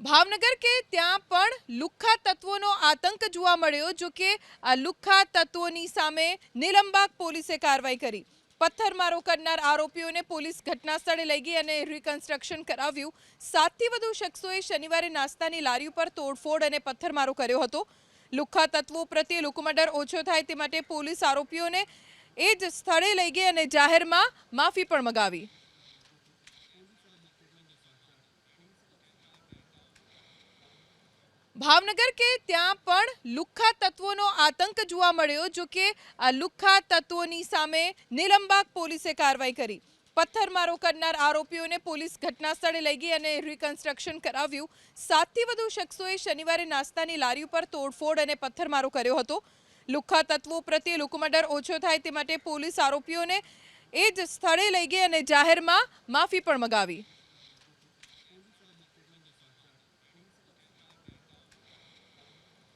ભાવનગર કે ત્યાં પણ લુખ્ખા તત્વોનો આતંક જોવા મળ્યો। જો કે આ લુખ્ખા તત્વોની સામે નીલમબાગ પોલીસે કાર્યવાહી કરી। પથ્થરમારો કરનાર આરોપીઓને પોલીસ ઘટના સ્થળે લઈ ગઈ અને રિકન્સ્ટ્રક્શન કરાવ્યું। 7થી વધુ શખ્સોએ શનિવારે નાસ્તાની લારી ઉપર તોડફોડ અને પથ્થરમારો કર્યો હતો। લુખ્ખા તત્વો પ્રત્યે લોકોમાં ડર ઓછો થાય તે માટે પોલીસ આરોપીઓને એ જ સ્થળે લઈ ગઈ અને જાહેરમાં માફી પણ મંગાવી। ભાવનગર કે ત્યાં પણ લુખ્ખા તત્વોનો આતંક જોવા મળ્યો। જો કે આ લુખ્ખા તત્વોની સામે નીલમબાગ પોલીસે કાર્યવાહી કરી। પથ્થરમારો કરનાર આરોપીઓને પોલીસ ઘટના સ્થળે લઈ ગઈ અને રિકન્સ્ટ્રક્શન કરાવ્યું। 7થી વધુ શખ્સોએ શનિવારે નાસ્તાની લારી ઉપર તોડફોડ અને પથ્થરમારો કર્યો હતો। લુખ્ખા તત્વો પ્રત્યે લોકોમાં ડર ઓછો થાય તે માટે પોલીસ આરોપીઓને એ જ સ્થળે લઈ ગઈ અને જાહેરમાં માફી પણ મંગાવી।